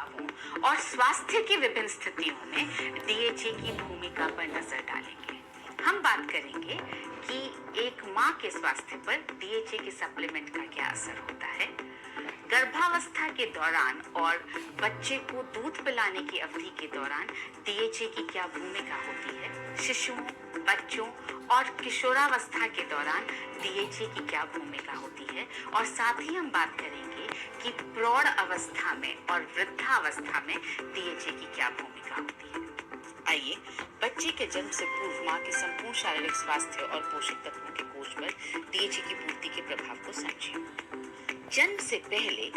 प्रभावों और स्वास्थ्य की विभिन्न स्थितियों में डीएचए की भूमिका पर नजर डालेंगे। हम बात करेंगे कि एक माँ के स्वास्थ्य पर डीएचए के सप्लीमेंट का क्या असर होता है, गर्भावस्था के दौरान और बच्चे को दूध पिलाने की अवधि के दौरान डीएचए की क्या भूमिका होती है, शिशुओं, बच्चों और किशोरावस्था के दौरान डीएचए की क्या भूमिका होती है, और साथ ही हम बात करेंगे कि प्रौढ़ अवस्था में और वृद्धावस्था में डीएचए की क्या भूमिका होती है। आइए बच्चे के जन्म से पूर्व माँ के संपूर्ण शारीरिक स्वास्थ्य और पोषक तत्वों के कोष पर डीएचए की पूर्ति के प्रभाव को समझें। जन्म से पहले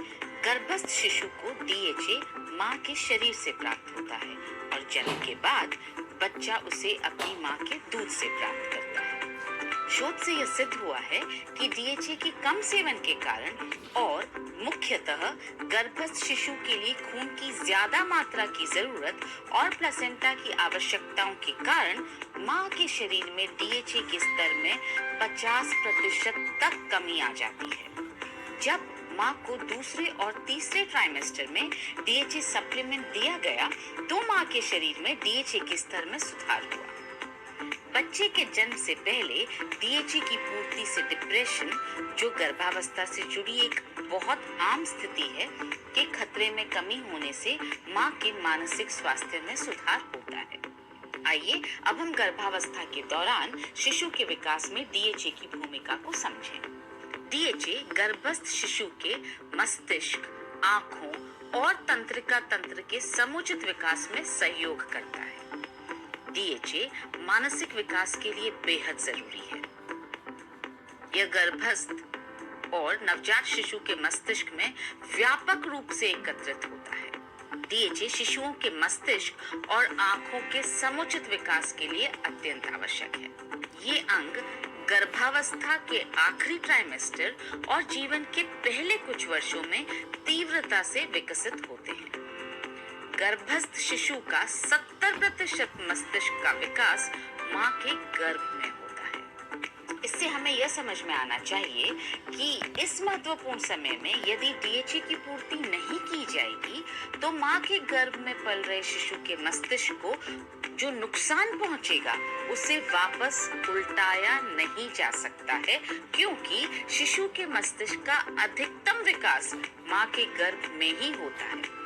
गर्भस्थ शिशु को डीएचए माँ के शरीर से प्राप्त होता है और जन्म के बाद बच्चा उसे अपनी माँ के दूध से प्राप्त करता है। शोध से यह सिद्ध हुआ है कि डीएचए के कम सेवन के कारण और मुख्यतः गर्भस्थ शिशु के लिए खून की ज्यादा मात्रा की जरूरत और प्लेसेंटा की आवश्यकताओं के कारण माँ के शरीर में डीएचए के स्तर में 50% तक कमी आ जाती है। जब माँ को दूसरे और तीसरे ट्राइमेस्टर में डीएचए सप्लीमेंट दिया गया तो माँ के शरीर में डीएचए के स्तर में सुधार हुआ। बच्चे के जन्म से पहले डीएचए की पूर्ति से डिप्रेशन, जो गर्भावस्था से जुड़ी एक बहुत आम स्थिति है, के खतरे में कमी होने से माँ के मानसिक स्वास्थ्य में सुधार होता है। आइए अब हम गर्भावस्था के दौरान शिशु के विकास में डीएचए की भूमिका को समझें। डीएचए गर्भस्थ शिशु के मस्तिष्क, आँखों और तंत्रिका तंत्र के समुचित विकास में सहयोग करता है। डीएचए मानसिक विकास के लिए बेहद जरूरी है। यह गर्भस्थ और नवजात शिशु के मस्तिष्क में व्यापक रूप से एकत्रित होता है। डीएचए शिशुओं के मस्तिष्क और आँखों के समुचित विकास के लिए अत्यंत आवश्यक है। ये अंग गर्भावस्था के आखिरी ट्राइमेस्टर और जीवन के पहले कुछ वर्षों में तीव्रता से विकसित होते हैं। गर्भस्थ शिशु का 70% मस्तिष्क का विकास माँ के गर्भ में होता है। इससे हमें यह समझ में आना चाहिए कि इस महत्वपूर्ण समय में यदि डीएचए की पूर्ति नहीं की जाएगी तो माँ के गर्भ में पल रहे शिशु के मस्तिष्क को जो नुकसान पहुंचेगा उसे वापस उल्टाया नहीं जा सकता है, क्योंकि शिशु के मस्तिष्क का अधिकतम विकास माँ के गर्भ में ही होता है।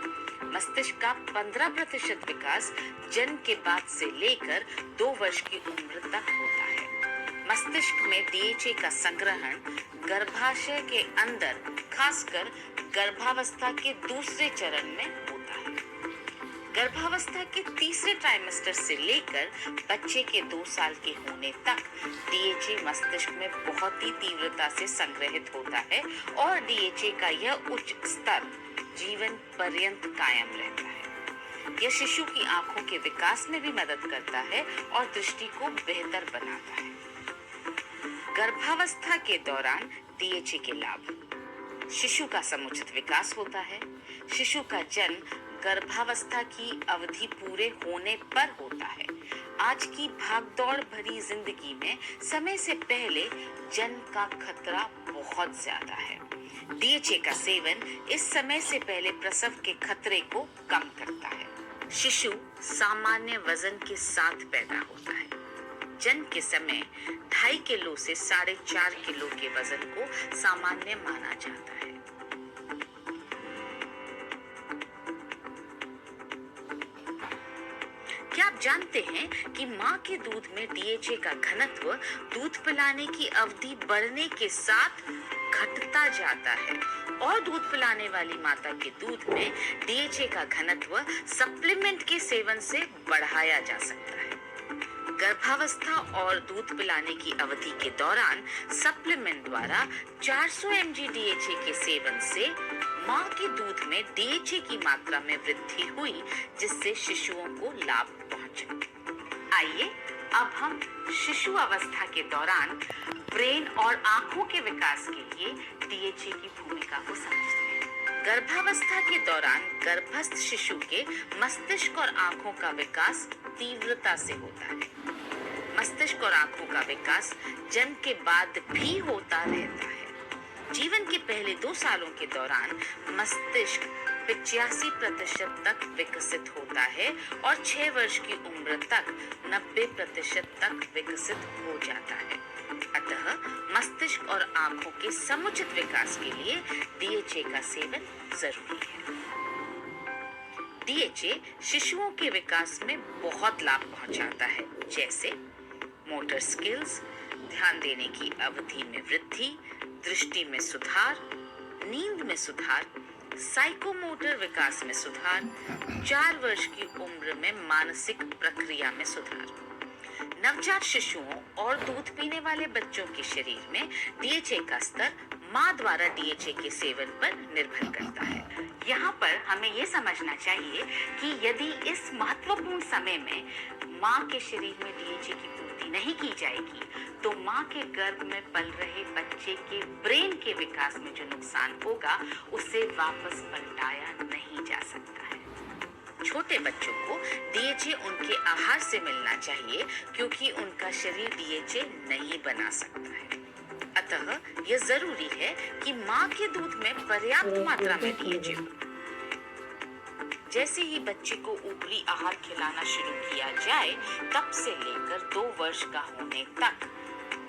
मस्तिष्क का 15% विकास जन्म के बाद से लेकर 2 वर्ष की उम्र तक होता है। मस्तिष्क में डीएचए का संग्रहण गर्भाशय के अंदर, खासकर गर्भावस्था के दूसरे चरण में होता है। गर्भावस्था के तीसरे ट्राइमेस्टर से लेकर बच्चे के 2 साल के होने तक डीएचए मस्तिष्क में बहुत ही तीव्रता से संग्रहित होता है और डीएचए का यह उच्च स्तर जीवन पर्यंत कायम रहता है। यह शिशु की आंखों के विकास में भी मदद करता है और दृष्टि को बेहतर बनाता है। गर्भावस्था के दौरान डीएचए के लाभ: शिशु का समुचित विकास होता है। शिशु का जन्म गर्भावस्था की अवधि पूरे होने पर होता है। आज की भागदौड़ भरी जिंदगी में समय से पहले जन्म का खतरा बहुत ज्यादा है। डीएचए का सेवन इस समय से पहले प्रसव के खतरे को कम करता है। शिशु सामान्य वजन के साथ पैदा होता है। जन्म के समय 2.5 किलो से 4.5 किलो के वजन को सामान्य माना जाता है। क्या आप जानते हैं कि माँ के दूध में डीएचए का घनत्व दूध पिलाने की अवधि बढ़ने के साथ घटता जाता है और दूध पिलाने वाली माता के दूध में डीएचए का घनत्व सप्लीमेंट के सेवन से बढ़ाया जा सकता है। गर्भावस्था और दूध पिलाने की अवधि के दौरान सप्लीमेंट द्वारा 400 mg डीएचए के सेवन से माँ के दूध में डीएचए की मात्रा में वृद्धि हुई, जिससे शिशुओं को लाभ पहुंचा। आइए अब हम शिशु अवस्था के दौरान ब्रेन और आंखों के विकास के लिए डीएचए की भूमिका को समझते हैं। गर्भावस्था के दौरान गर्भस्थ शिशु के मस्तिष्क और आंखों का विकास तीव्रता से होता है। मस्तिष्क और आंखों का विकास जन्म के बाद भी होता रहता है। जीवन के पहले 2 सालों के दौरान मस्तिष्क 85% तक विकसित होता है और 6 वर्ष की उम्र तक 90% तक विकसित हो जाता है। अतः मस्तिष्क और आंखों के समुचित विकास के लिए DHA का सेवन जरूरी है। DHA शिशुओं के विकास में बहुत लाभ पहुंचाता है, जैसे मोटर स्किल्स, ध्यान देने की अवधि में वृद्धि, दृष्टि में सुधार, नींद में सुधार, साइकोमोटर विकास में सुधार, 4 वर्ष की उम्र में मानसिक प्रक्रिया में सुधार। नवजात शिशुओं और दूध पीने वाले बच्चों के शरीर में DHA का स्तर माँ द्वारा DHA के सेवन पर निर्भर करता है। यहाँ पर हमें ये समझना चाहिए कि यदि इस महत्वपूर्ण समय में माँ के शरीर में DHA की पूर्ति नहीं की जाएगी, तो माँ के गर्भ में पल रहे बच्चे के ब्रेन के विकास में जो नुकसान होगा, उसे वापस पलटाया नहीं जा सकता है। छोटे बच्चों को DHA उनके आहार से मिलना चाहिए, क्योंकि उनका शरीर DHA नहीं बना सकता है। अतः यह जरूरी है कि माँ के दूध में पर्याप्त मात्रा में DHA हो। जैसे ही बच्चे को ऊपरी आहार खिलाना शुरू किया जाए, तब से लेकर 2 वर्ष का होने तक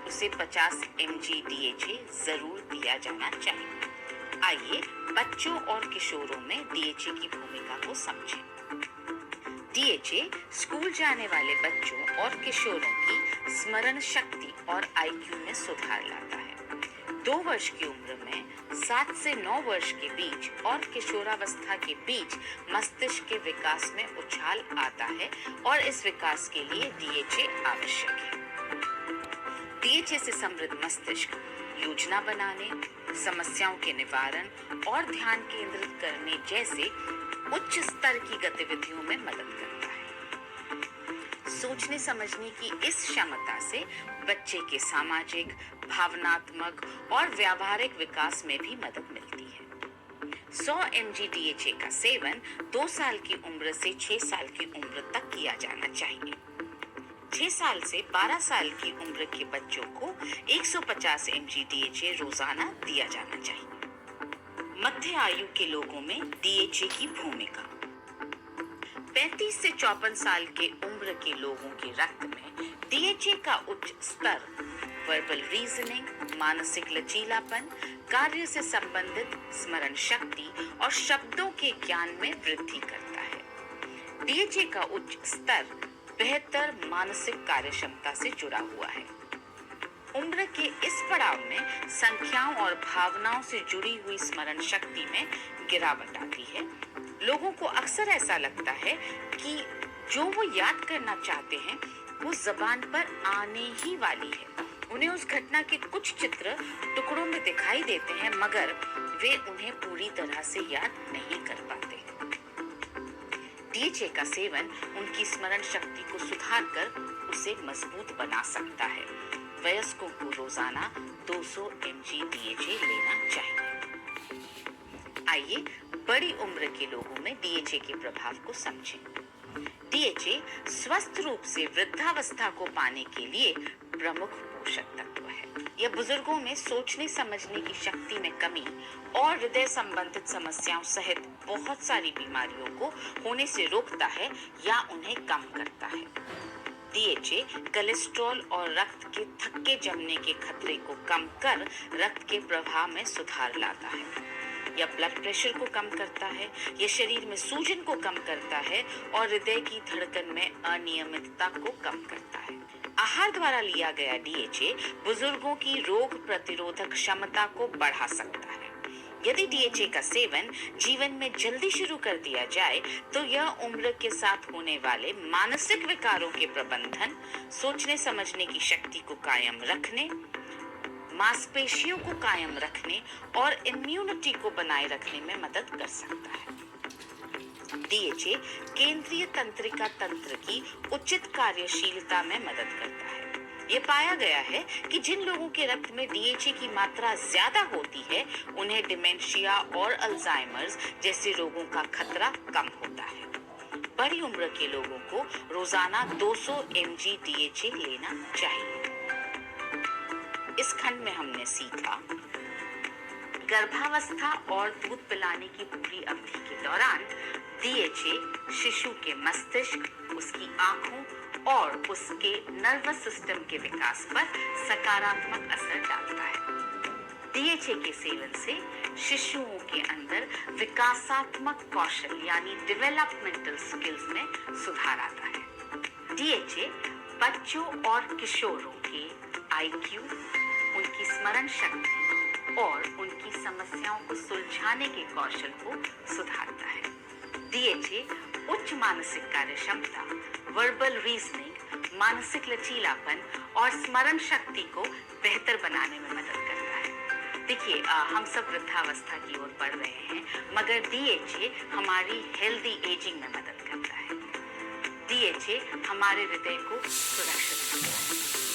उसे 50 mg DHA जरूर दिया जाना चाहिए। आइए बच्चों और किशोरों में DHA की भूमिका को समझें। DHA स्कूल जाने वाले बच्चों और किशोरों की स्मरण शक्ति और IQ में सुधार लाता है। 2 वर्ष की उम्र में 7 से 9 वर्ष के बीच और किशोरावस्था के बीच मस्तिष्क के विकास में उछाल आता है और इस विकास के लिए DHA आवश्यक है। DHA से समृद्ध मस्तिष्क योजना बनाने, समस्याओं के निवारण और ध्यान केंद्रित करने जैसे उच्च स्तर की गतिविधियों में मदद करता है। सोचने समझने की इस क्षमता से बच्चे के सामाजिक, भावनात्मक और व्यावहारिक विकास में भी मदद मिलती है। 100 mg DHA का सेवन 2 साल की उम्र से 6 साल की उम्र तक किया जाना चाहिए। 6 साल से 12 साल की उम्र के बच्चों को 150 mg DHA रोजाना दिया जाना चाहिए। मध्य आयु के लोगों में DHA की भूमिका। 35 से 54 साल के उम्र के लोगों के रक्त में DHA का उच्च स्तर वर्बल रीजनिंग, मानसिक लचीलापन, कार्य से संबंधित स्मरण शक्ति और शब्दों के ज्ञान में वृद्धि करता है। DHA का उच्च स्तर बेहतर मानसिक कार्यक्षमता से जुड़ा हुआ है। उम्र के इस पड़ाव में संख्याओं और भावनाओं से जुड़ी हुई स्मरण शक्ति में गिरावट आती है। लोगों को अक्सर ऐसा लगता है कि जो वो याद करना चाहते हैं वो जबान पर आने ही वाली है। उन्हें उस घटना के कुछ चित्र टुकड़ों में दिखाई देते हैं, मगर वे उन्हें पूरी तरह से याद नहीं कर पाते। DHA का सेवन उनकी स्मरण शक्ति को सुधार कर उसे मजबूत बना सकता है। वयस्कों को रोजाना 200 mg DHA लेना चाहिए। आइए बड़ी उम्र के लोगों में DHA के प्रभाव को समझें। DHA स्वस्थ रूप से वृद्धावस्था को पाने के लिए प्रमुख पोषक तत्व है। यह बुजुर्गों में सोचने समझने की शक्ति में कमी और हृदय संबंधित समस्याओं सहित बहुत सारी बीमारियों को होने से रोकता है या उन्हें कम करता है। DHA कोलेस्ट्रॉल और रक्त के थक्के जमने के खतरे को कम कर रक्त के प्रवाह में सुधार लाता है। यह ब्लड प्रेशर को कम करता है, यह शरीर में सूजन को कम करता है और हृदय की धड़कन में अनियमितता को कम करता है। आहार द्वारा लिया गया DHA बुजुर्गों की रोग प्रतिरोधक क्षमता को बढ़ा सकता है। यदि DHA का सेवन जीवन में जल्दी शुरू कर दिया जाए, तो यह उम्र के साथ होने वाले मानसिक विकारों के प्रबंधन, सोचने समझने की शक्ति को कायम रखने, मांसपेशियों को कायम रखने और इम्यूनिटी को बनाए रखने में मदद कर सकता है। DHA केंद्रीय तंत्रिका तंत्र की उचित कार्यशीलता में मदद करता है। ये पाया गया है कि जिन लोगों के रक्त में DHA की मात्रा ज्यादा होती है, उन्हें डिमेंशिया और अल्जाइमर्स जैसे रोगों का खतरा कम होता है। बड़ी उम्र के लोगों को रोजाना 200 mg DHA लेना चाहिए। इस खंड में हमने सीखा गर्भावस्था और दूध पिलाने की पूरी अवधि के दौरान DHA शिशु के मस्तिष्क, उसकी आंखों और उसके नर्वस सिस्टम के विकास पर सकारात्मक असर डालता है। DHA के सेवन से शिशुओं के अंदर विकासात्मक कौशल यानी डेवलपमेंटल स्किल्स में सुधार आता है। DHA बच्चों और किशोरों के IQ, उनकी स्मरण शक्ति और उनकी समस्याओं को सुलझाने के कौशल को सुधारता है। DHA उच्च मानसिक कार्य क्षमता, वर्बल रीजनिंग, मानसिक लचीलापन और स्मरण शक्ति को बेहतर बनाने में मदद करता है। देखिए, हम सब वृद्धावस्था की ओर बढ़ रहे हैं, मगर DHA हमारी हेल्दी एजिंग में मदद करता है। DHA हमारे हृदय को सुरक्षित रखता है।